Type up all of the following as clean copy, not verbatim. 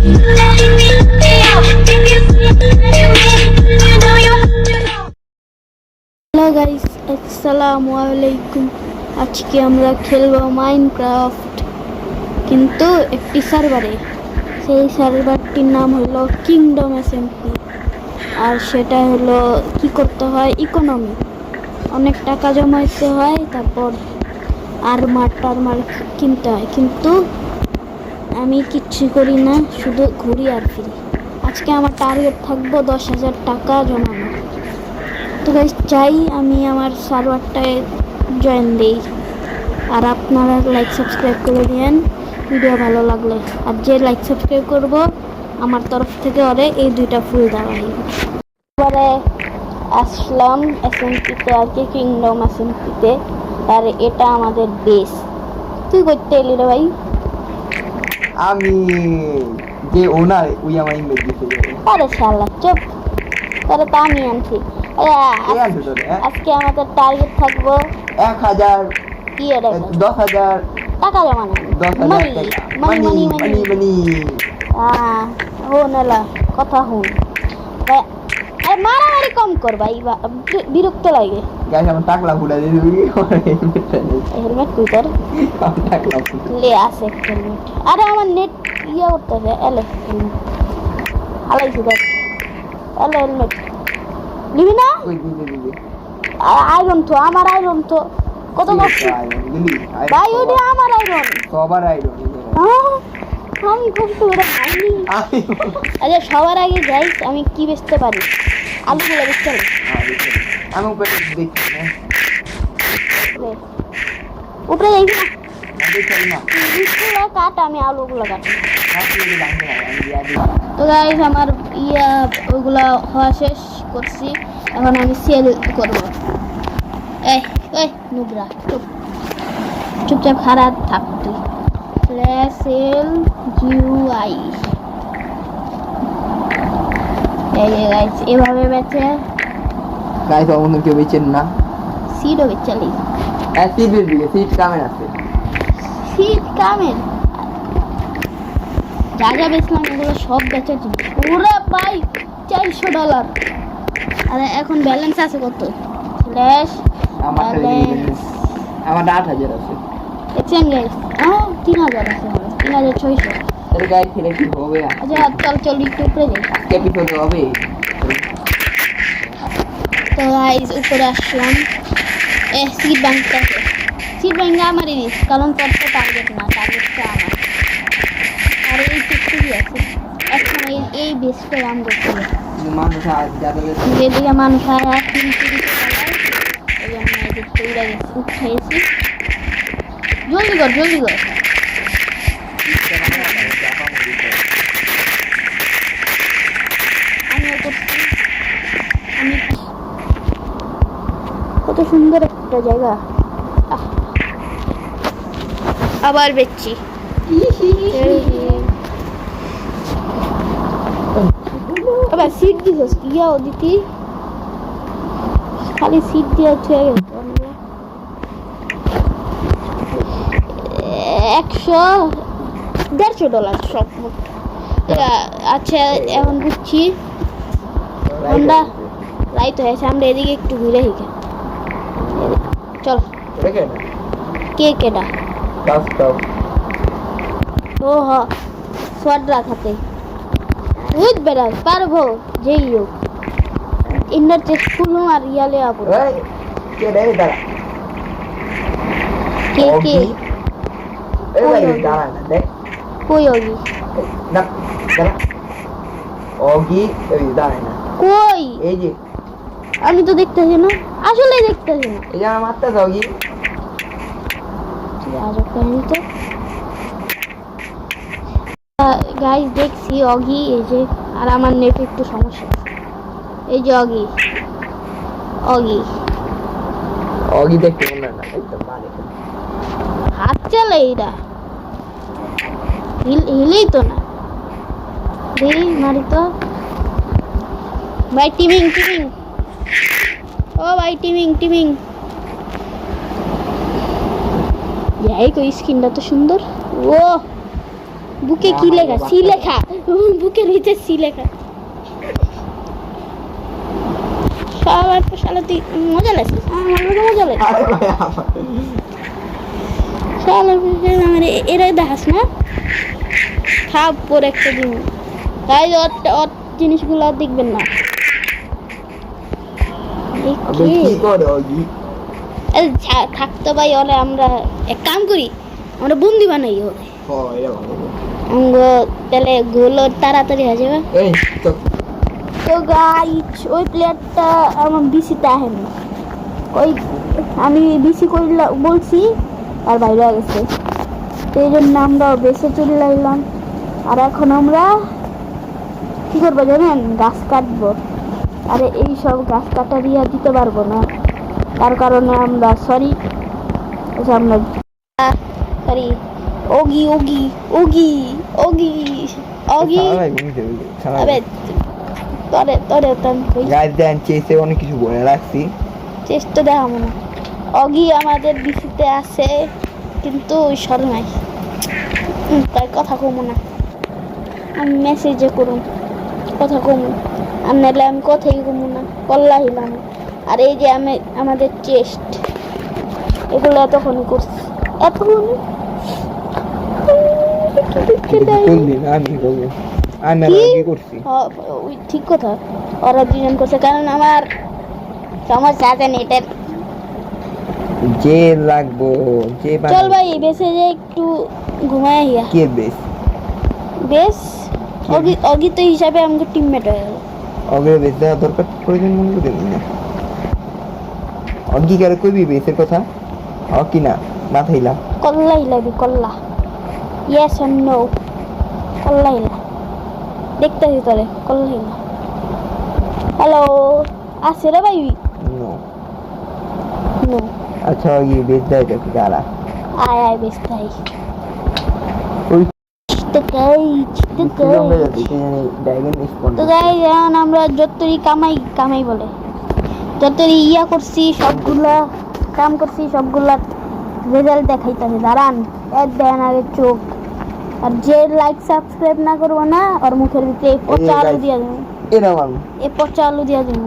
Hello guys, আসসালামু আলাইকুম। আজকে আমরা খেলবো মাইনক্রাফট, কিন্তু একটি সার্ভারে। সেই সার্ভারটির নাম হলো কিংডম এসএমপি, আর সেটা হলো কি করতে হয়, ইকোনমি, অনেক টাকা জমাইতে হয়, তারপর টারমার কিনতে হয়। কিন্তু আমি কিচ্ছু করি না, শুধু ঘুরি আর ফিরি। আজকে আমার টার্গেট থাকবো 10,000 টাকা জমানো। তো গাইস, চাই আমি আমার সার্ভারটায় জয়েন দিই, আর আপনারা লাইক সাবস্ক্রাইব করে দিন ভিডিও ভালো লাগলে। আর যে লাইক সাবস্ক্রাইব করব, আমার তরফ থেকে ওরে এই 2টা ফুল দেওয়া হইব। এবারে আসলাম এসএমপিতে, আর কি কিংডম এসএমপিতে, আর এটা আমাদের বেস। তুই করতে এলি রে ভাই? আমি যে ওনার ওই আমার ইমেজ দিতে যাবে। আরে শালা চুপ, তাহলে তা আমি আনছি। আজকে আমাদের টার্গেট থাকবো 1000 কি এটা 10,000 টাকা জমানো। 10,000 টাকা মানি মানি মানি। ও নালা কথা হুন, আরে মারামারি কম কর ভাই, বিরক্ত লাগে। গাইস আমার টাকলা ফুলা দিয়ে দিবি। হেলমেট কই তোর? টাকলা লে আসে হেলমেট। আরে আমার নেট ইয়া করতেছে। এলে হেলমেট আলাইছি দেখ, এলে হেলমেট নিবি না? কই দিবি আয়রন তো আমার, আয়রন তো কত কষ্ট ভাই, ওটা আমার আয়রন, সবার আইডন। আমি কষ্ট করে আনি। আচ্ছা, সবার আগে গাইস আমি কি বেচতে পারি? আলুগুলো বেচতে পারি। আমি উপরে দেখছি না, উপরে যাইবি না? দেখছি না। বীজগুলো কাট, আমি আলুগুলো কাটি। আমি তো গাইস, আমার ওগুলা হওয়া শেষ করছি, এখন আমি সেল করবো। এই নুবরা চুপচাপ খারাপ থাক তুই। সেল জিউআই এই গাইস, এভাবে বেচে। গাইস অন্য কেউ বেচেন না, সিডও বেচালি। সিট দিকে সিট কামের আছে, সিট কামের যা যা বেচলাম এগুলো সব বেচা জিনিস। ওরে ভাই, $400। আরে এখন ব্যালেন্স আছে কত? ফ্ল্যাশ ব্যালেন্স আমার 8,000 আছে। দেখছেন গাইস? 3,000 আছে, 3,600। তাহলে গাইস খেলে কি হবে? আচ্ছা চল একটু উপরে যাই। ক্যাপিটাল হবে। তো গাইস উপরে আসলাম। সিট ব্যাংকটা আছে, সিট ব্যাংক আমারই দিস, কারণ তোর তো টার্গেট না, টার্গেটটা আমার। আর এই টুকটুকি আছে, এখন এই বেসটা রান করতে হবে। মানুষ যেদিকে মানুষ হয় আর কিন্তু এই জন্য এদিক তৈরি উঠাইছি। জলদি কর আমিও করছি। আমি কত সুন্দর একটা জায়গা। আবার বেচছি। আবার সিট দিছস কিয়াও দিতি, খালি সিট দিয়ে ছুঁয়ে গেছে। 100-150 সব মোট। আচ্ছা, এখন বুঝছি আমরা রাইট হয়েছে। আমরা এদিকে একটু ঘুরে হিকে চল। কে কেডা? ও হ সোয়াদ রাখাতে বুঝ বেড়া পারবো, যেই হোক ইন্ডার চেক খুলুম আর ইয়ালে আপু। কে কই কই? এই যে আমি তো দেখতেছি না, আসলে দেখতেছি না। এই যে আমার মারতেছে অগি। আজব কাহিনী তো গাইস, দেখছি অগি এই যে, আর আমার নেট একটু সমস্যা। এই যে অগি দেখতে মনে না, একদম মানে হাত চালে এরা, হিলেই তো না। মারি তো ভাই, টিমিং ও ভাই, টিমিং এই তো স্কিনটা তো সুন্দর। ও বুকে কি লেখা? সি লেখা। বুকের ভিতরে সি লেখা। সবার তো শালা তুই মজা লাগছে। আমার তো মজা লাগছে। আরে ভাই আমার শালা আমার এরা দেখাস না? খাপ পরে একটা দিন। তাই ওর জিনিসগুলো আর দেখবেন না। আপনি কি করে অগি? থাকতো ভাই ওরে আমরা এক কাম করি, আমরা বন্দি বানাই ওরে। তাহলে গোলো তাড়াতাড়ি হয়ে যাবে। এই চুপ। তো গাইস ওই প্লেয়ারটা আমার বিসিতে আহেন না। ওই আমি বিসি করলাম বলছি আর বাইরে গেছে, তো এই জন্য আমরা বেসে চলে লাগলাম। আর এখন আমরা কি করবো জানেন? গাছ কাটবো। আরে এই সব গাছ কাটা দিয়ে দিতে পারবো না, তার কারণে আমরা আমরা sorry Oggy Oggy Oggy Oggy Oggy আবে তোরে তোরে গাইস দেন চেসে অনেক কিছু বলে রাখছি। চেষ্টা দেখাবো না। অগি আমাদের বিসিতে আছে কিন্তু শর্মাই, তাই কথা কমো না। আমি মেসেজে করুন, কথা কমু, আর নাহলে আমি কথাই কমু না, কল্লা হিলাম। আর এই যে আমি আমাদের চেস্ট এগুলো এতক্ষণই করছি, এতক্ষণই ঠিক কথা। ওরা দুজন করছে কারণ আমার সমস্যা আছে নেটের। যে লাগবো যে চল ভাই বেসে যে একটু ঘুমায় হিয়া। কে বেস বেশ অগিত হিসাবে আমাকে টিমমেট হয়ে গেল। অগের বেস দেওয়া দরকার প্রয়োজন মনে করি না। অগি কারে কইবি বেসের কথা? কি না মাথা হিলা কল্লা হিলাবি কল্লা। Yes or no? কল্লা হিলা দেখতে তোরে কল্লা হিলা। হ্যালো আছে রে ভাই? No no. আচ্ছা অগি বেস দেয় দেখি দাঁড়া। আয় আয় বেশ তাই। ওই তো গাইস এখন আমরা যতই কামাই বলে যতই ইয়া করছি সবগুলা কাম করছি সবগুলা রেজাল্ট দেখাইতেছে। দাঁড়ান এক দেন আগে চোখ। আর যে লাইক সাবস্ক্রাইব না করবো না ওর মুখের ভিতরে পচা আলু দিয়া দেবো। পচা আলু দিয়া দেবো।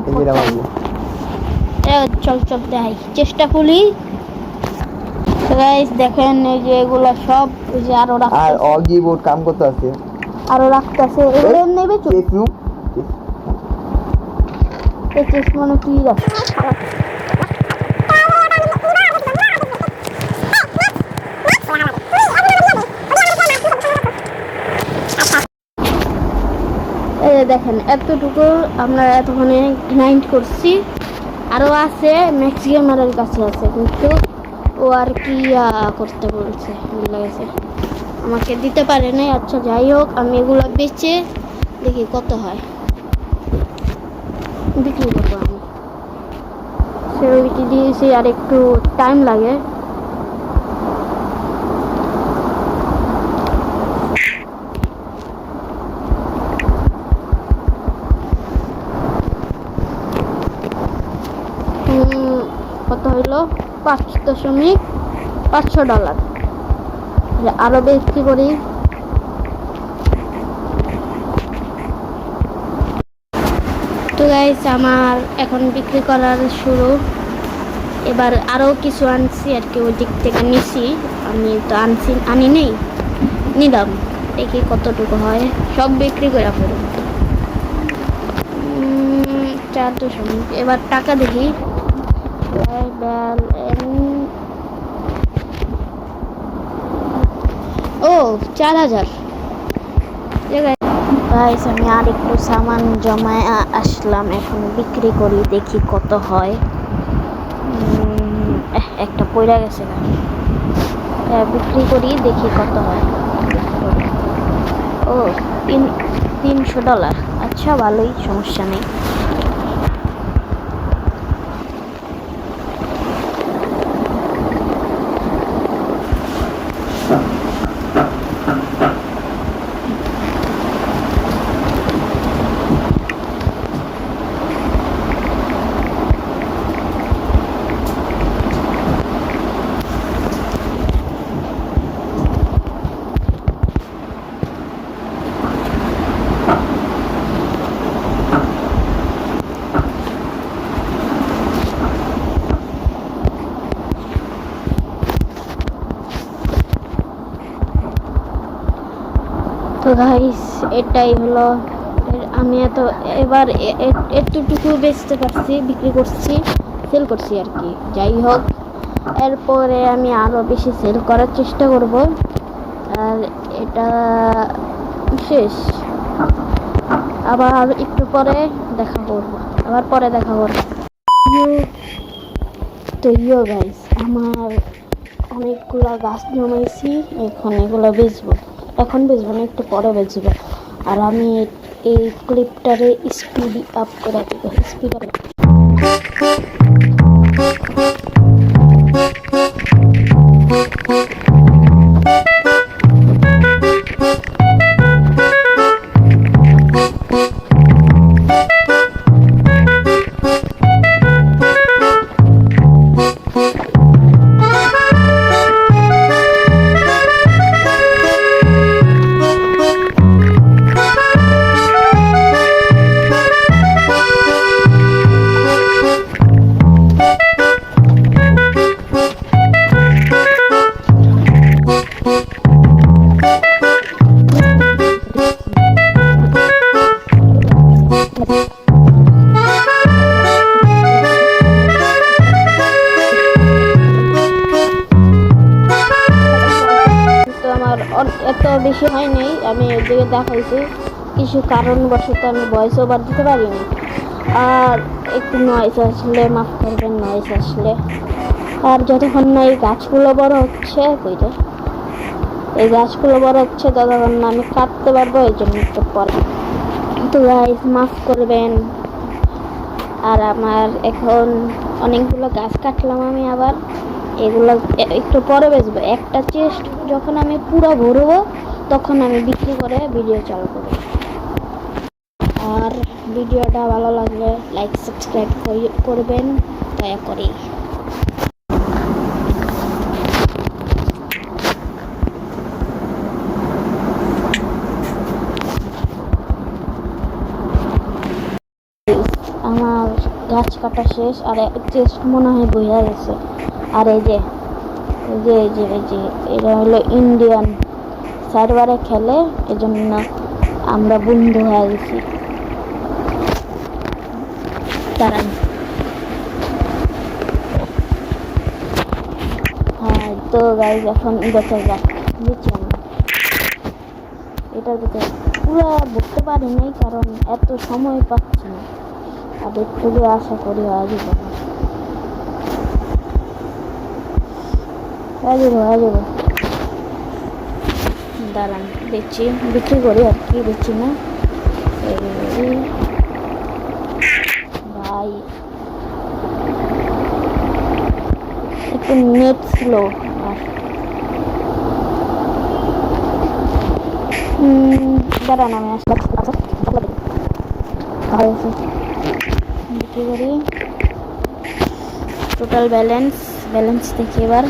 চল চল দেখাই চেষ্টা করি। গাইস দেখেন এই যে এগুলা সব ওই যে আরো রাখতে আর অগি বোর্ড কাম করতে আছে, আরো রাখতেছে এগুলো নেবে চুপ। এই চেস মানে কি রাখ এই দেখেন এতটুকু আমরা এতক্ষণে গ্রাইন্ড করছি। আরো আছে ম্যাক্স গেমারের কাছে আছে কিন্তু ও আর কি করতে বলছে ভুলে গেছে, আমাকে দিতে পারে নাই। আচ্ছা যাই হোক আমি এগুলো বেচে দেখি কত হয়, বিক্রি করবো আমি। সেও বিক্রি দিয়েছি আর একটু টাইম লাগে। কত হইলো? $5.500। আরো বিক্রি করি। তো গাইস আমার এখন বিক্রি করার শুরু। এবার আরো কিছু আনছি আর কি, ওই দিক থেকে নিছি। আমি তো আনি নেই, নিলাম। দেখি কতটুকু হয়, সব বিক্রি করে ফেলব। 400। এবার টাকা দেখি। ও 4000। গাইস আমি আর একটু সামান জমায় আসলাম, এখন বিক্রি করি দেখি কত হয়। একটা পয়রা গেছে না, বিক্রি করি দেখি কত হয়। ও $300। আচ্ছা ভালোই, সমস্যা নেই। তো গাইস এটাই হলো আমি এবার এতটুকু বেচতে পারছি, বিক্রি করছি, সেল করছি আর কি। যাই হোক, এরপরে আমি আরো বেশি সেল করার চেষ্টা করব। আর এটা শেষ, আবার একটু পরে দেখা করবো, তো গাইস আমার অনেকগুলো গাছ জমাইছি, এখন এগুলো বেচবো। এখন বেচবো না, একটু পরে বেচবো। আর আমি এই ক্লিপটারে স্পিড আপ করে দিব, স্পিড আপ। এত বেশি হয় নাই, আমি এদিকে দেখাইছি। কিছু কারণবশত আমি ভয়েস ওভার দিতে পারিনি। আর একটু নয়েজ আসলে মাফ করবেন, নয়েজ আসলে। আর যতক্ষণ না এই গাছগুলো বড় হচ্ছে, এই গাছগুলো বড় হচ্ছে ততক্ষণ না আমি কাটতে পারবো, এই জন্য একটু পরে। তো গাইস মাফ করবেন। আর আমার এখন অনেকগুলো গাছ কাটলাম আমি, আবার এগুলো একটু পরে বেচবো। একটা চেস্ট যখন আমি পুরো ভরবো তখন আমি বিক্রি করে ভিডিও চালু করব। আর ভিডিওটা ভালো লাগলে লাইক সাবস্ক্রাইব করবেন দয়া করে। আমার গাছ কাটা শেষ, আর চেস্ট মনে হয় বইয়া গেছে। আর এই যে এটা হলো ইন্ডিয়ান সার্ভারে খেলে, এজন্য আমরা বন্ধু হয়ে গেছি। দাঁড়ান, হ্যাঁ তো গাইজ এখন বেঁচে যাক। বুঝছেন, এটার ভিতরে পুরো বুঝতে পারি নাই, কারণ এত সময় পাচ্ছি না। আর একটু আশা করি হয়ে যাবে, দাঁড়ান বিক্রি করি আর কি, বেচি না ভাই, একটু নেট স্লো। দাঁড়ান আমি বিক্রি করি। টোটাল ব্যালেন্স দেখি এবার।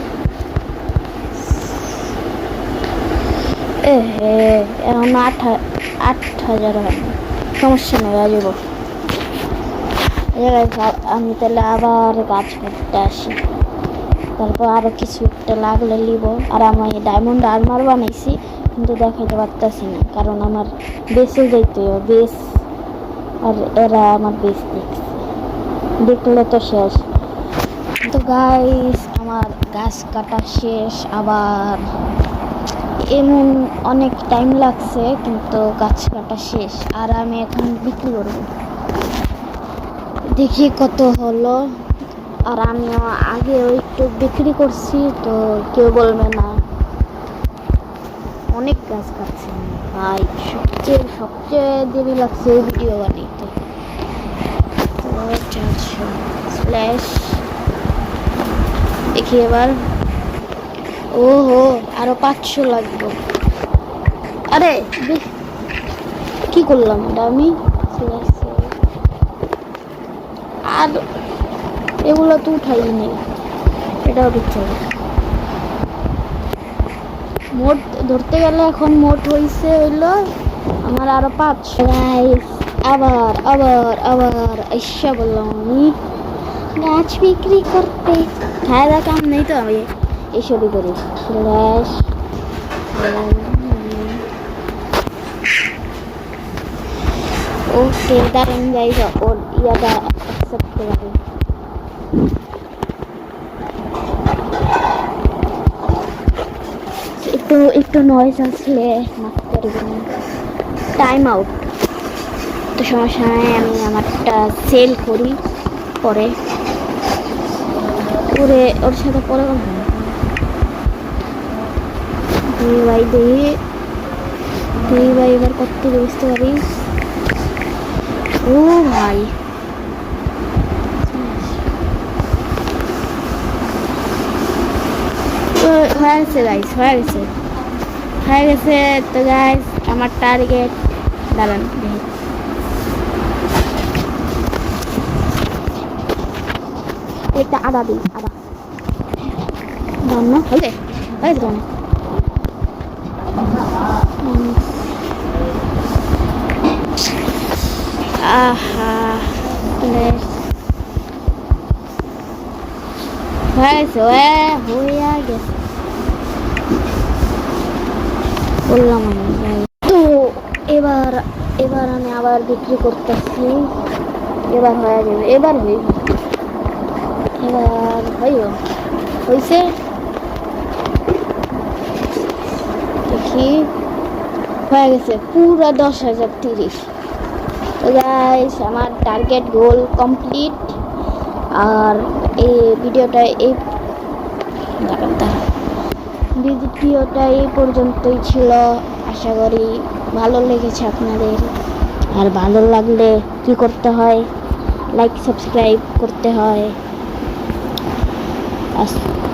এখন 8,000 হয়, সমস্যা নেই, আসবো। আমি তাহলে আবার গাছ কাটতে আসি, তারপর আরো কিছু একটা লাগলে নিব। আর আমি ডায়মন্ড আর্মার বানাইছি, কিন্তু দেখাইতে পারতেছি না, কারণ আমার বেসে যাইতে বেস, আর এরা আমার বেস দেখলে তো শেষ। তো গাইস আমার গাছ কাটা শেষ, আবার এমন অনেক টাইম লাগছে, কিন্তু গাছ কাটা শেষ। আর আমি এখন বিক্রি করব, দেখি কত হলো। আর আমিও আগেও একটু বিক্রি করছি, তো কেউ বলবে না। অনেক গাছ কাটছি ভাই, সবচেয়ে দেরি লাগছে এই ভিডিও বানাইতে। তো স্ল্যাশ দেখি এবার। ওহো, আরো 500 লাগবে। আরে কি করলাম এটা আমি? আর এগুলো তো উঠাইনি, এটাও দিচ্ছে। মোট ধরতে গেলে এখন মোট হইছে হইলো আমার আরো 500। আবার আইসা বললাম আমি গাছ বিক্রি করতে। খাওয়া কাম নেই তো, আমি এইসবই করি। ওকে দাঁড়ান গাইজ, ওর ইয়াটা অ্যাকসেপ্ট করে। একটু একটু নয়েজ আসলে মাফ করবেন। টাইম আউট তো সমস্যা নাই, আমি আমারটা সেল করি পরে পরে ওর সাথে পরে কথা হবে। দুই ভাই দেখি, দুই ভাই এবার কত বুঝতে পারি। ও ভাই হয়ে গেছে গাইস, হয়ে গেছে, হয়ে গেছে। তো গাইস আমার টার্গেট দাঁড়ান দেখি, একটা আদা দিই, আদা দাম না হলে হয়ে গেছে। আহা হয়ে গেছে, হয়ে গেছে বললাম আমি। তো এবার এবার আমি আবার বিক্রি করতেছি, এবার হয়ে যাবে, এবার হইব, এবার হইব, হয়েছে দেখি, হয়ে গেছে পুরো 10,030। তো গাইস আমার টার্গেট গোল কমপ্লিট। আর এই ভিডিওটা এই পর্যন্তই ছিল। আশা করি ভালো লেগেছে আপনাদের। আর ভালো লাগলে কি করতে হয়, লাইক সাবস্ক্রাইব করতে হয়।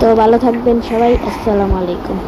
তো ভালো থাকবেন সবাই, আসসালামু আলাইকুম।